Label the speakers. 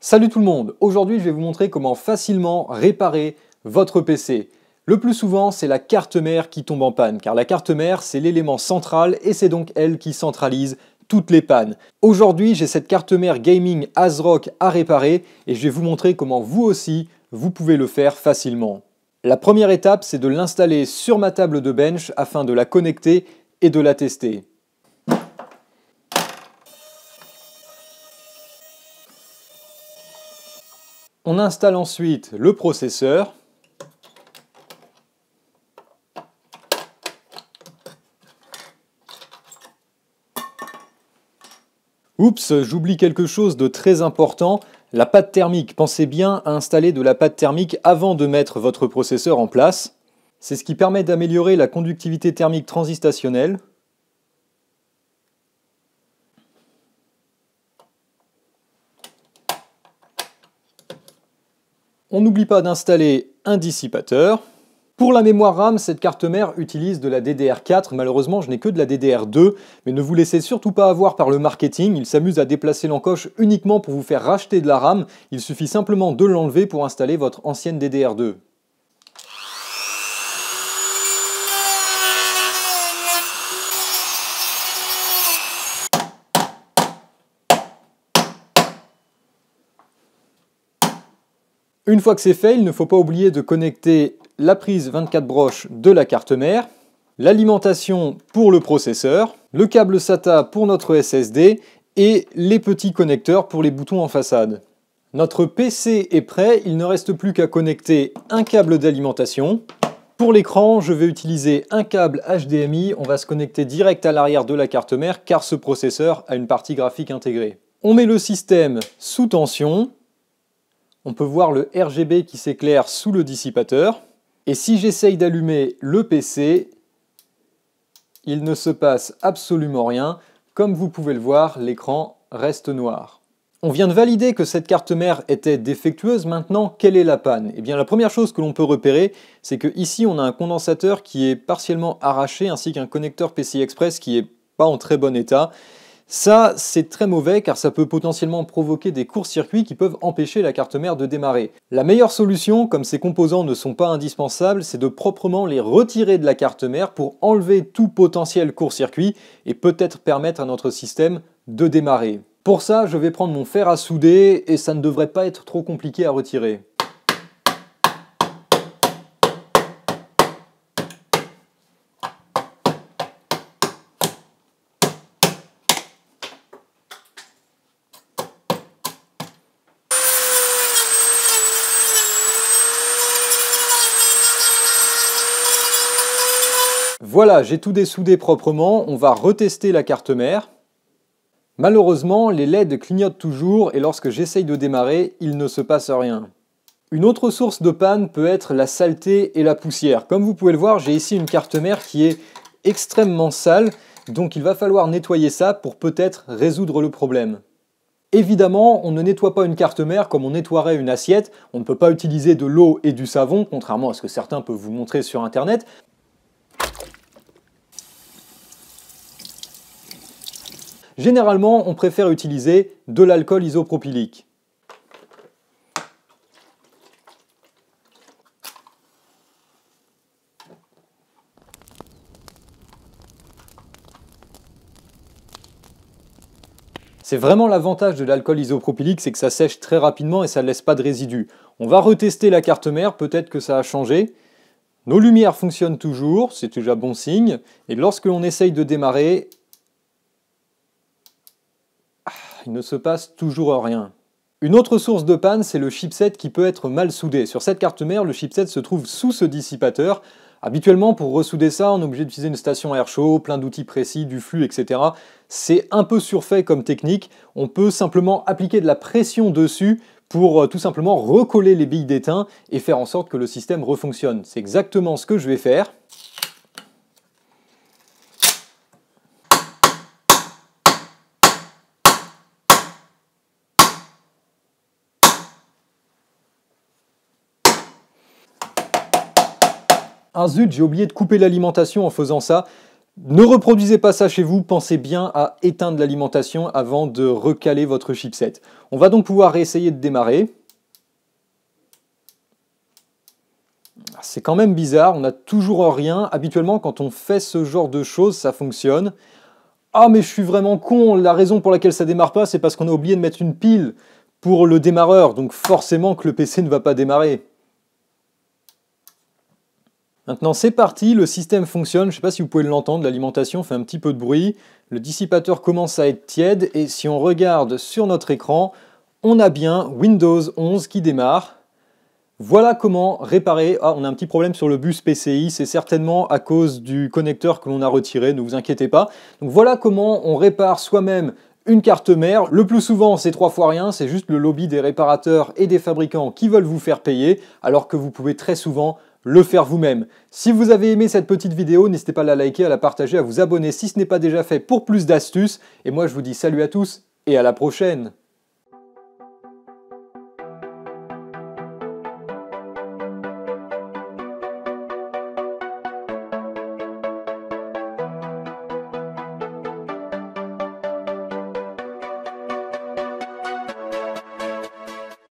Speaker 1: Salut tout le monde, aujourd'hui je vais vous montrer comment facilement réparer votre PC. Le plus souvent c'est la carte mère qui tombe en panne, car la carte mère c'est l'élément central et c'est donc elle qui centralise toutes les pannes. Aujourd'hui j'ai cette carte mère gaming ASRock à réparer et je vais vous montrer comment vous aussi vous pouvez le faire facilement. La première étape c'est de l'installer sur ma table de bench afin de la connecter et de la tester. On installe ensuite le processeur. Oups, j'oublie quelque chose de très important, la pâte thermique. Pensez bien à installer de la pâte thermique avant de mettre votre processeur en place. C'est ce qui permet d'améliorer la conductivité thermique transistationnelle. On n'oublie pas d'installer un dissipateur. Pour la mémoire RAM, cette carte mère utilise de la DDR4, malheureusement je n'ai que de la DDR2, mais ne vous laissez surtout pas avoir par le marketing, il s'amuse à déplacer l'encoche uniquement pour vous faire racheter de la RAM, il suffit simplement de l'enlever pour installer votre ancienne DDR2. Une fois que c'est fait, il ne faut pas oublier de connecter la prise 24 broches de la carte mère, l'alimentation pour le processeur, le câble SATA pour notre SSD et les petits connecteurs pour les boutons en façade. Notre PC est prêt, il ne reste plus qu'à connecter un câble d'alimentation. Pour l'écran, je vais utiliser un câble HDMI, on va se connecter direct à l'arrière de la carte mère car ce processeur a une partie graphique intégrée. On met le système sous tension. On peut voir le RGB qui s'éclaire sous le dissipateur. Et si j'essaye d'allumer le PC, il ne se passe absolument rien. Comme vous pouvez le voir, l'écran reste noir. On vient de valider que cette carte mère était défectueuse. Maintenant, quelle est la panne? Eh bien, la première chose que l'on peut repérer, c'est que ici, on a un condensateur qui est partiellement arraché, ainsi qu'un connecteur PCI Express qui n'est pas en très bon état. Ça, c'est très mauvais car ça peut potentiellement provoquer des courts-circuits qui peuvent empêcher la carte mère de démarrer. La meilleure solution, comme ces composants ne sont pas indispensables, c'est de proprement les retirer de la carte mère pour enlever tout potentiel court-circuit et peut-être permettre à notre système de démarrer. Pour ça, je vais prendre mon fer à souder et ça ne devrait pas être trop compliqué à retirer. Voilà, j'ai tout dessoudé proprement, on va retester la carte mère. Malheureusement, les LED clignotent toujours et lorsque j'essaye de démarrer, il ne se passe rien. Une autre source de panne peut être la saleté et la poussière. Comme vous pouvez le voir, j'ai ici une carte mère qui est extrêmement sale, donc il va falloir nettoyer ça pour peut-être résoudre le problème. Évidemment, on ne nettoie pas une carte mère comme on nettoierait une assiette, on ne peut pas utiliser de l'eau et du savon, contrairement à ce que certains peuvent vous montrer sur internet. Généralement, on préfère utiliser de l'alcool isopropylique. C'est vraiment l'avantage de l'alcool isopropylique, c'est que ça sèche très rapidement et ça ne laisse pas de résidus. On va retester la carte mère, peut-être que ça a changé. Nos lumières fonctionnent toujours, c'est déjà bon signe. Et lorsque l'on essaye de démarrer, il ne se passe toujours rien. Une autre source de panne, c'est le chipset qui peut être mal soudé. Sur cette carte mère, le chipset se trouve sous ce dissipateur. Habituellement, pour ressouder ça, on est obligé d'utiliser une station air chaud, plein d'outils précis, du flux, etc. C'est un peu surfait comme technique. On peut simplement appliquer de la pression dessus pour tout simplement recoller les billes d'étain et faire en sorte que le système refonctionne. C'est exactement ce que je vais faire. Ah zut, j'ai oublié de couper l'alimentation en faisant ça. Ne reproduisez pas ça chez vous, pensez bien à éteindre l'alimentation avant de recaler votre chipset. On va donc pouvoir réessayer de démarrer. C'est quand même bizarre, on n'a toujours rien. Habituellement, quand on fait ce genre de choses, ça fonctionne. Ah mais je suis vraiment con, la raison pour laquelle ça démarre pas, c'est parce qu'on a oublié de mettre une pile pour le démarreur, donc forcément que le PC ne va pas démarrer. Maintenant c'est parti, le système fonctionne, je ne sais pas si vous pouvez l'entendre, l'alimentation fait un petit peu de bruit, le dissipateur commence à être tiède, et si on regarde sur notre écran, on a bien Windows 11 qui démarre. Voilà comment réparer. Ah, on a un petit problème sur le bus PCI, c'est certainement à cause du connecteur que l'on a retiré, ne vous inquiétez pas. Donc voilà comment on répare soi-même une carte mère. Le plus souvent, c'est 3 fois rien, c'est juste le lobby des réparateurs et des fabricants qui veulent vous faire payer, alors que vous pouvez très souvent le faire vous-même. Si vous avez aimé cette petite vidéo, n'hésitez pas à la liker, à la partager, à vous abonner si ce n'est pas déjà fait pour plus d'astuces. Et moi, je vous dis salut à tous et à la prochaine.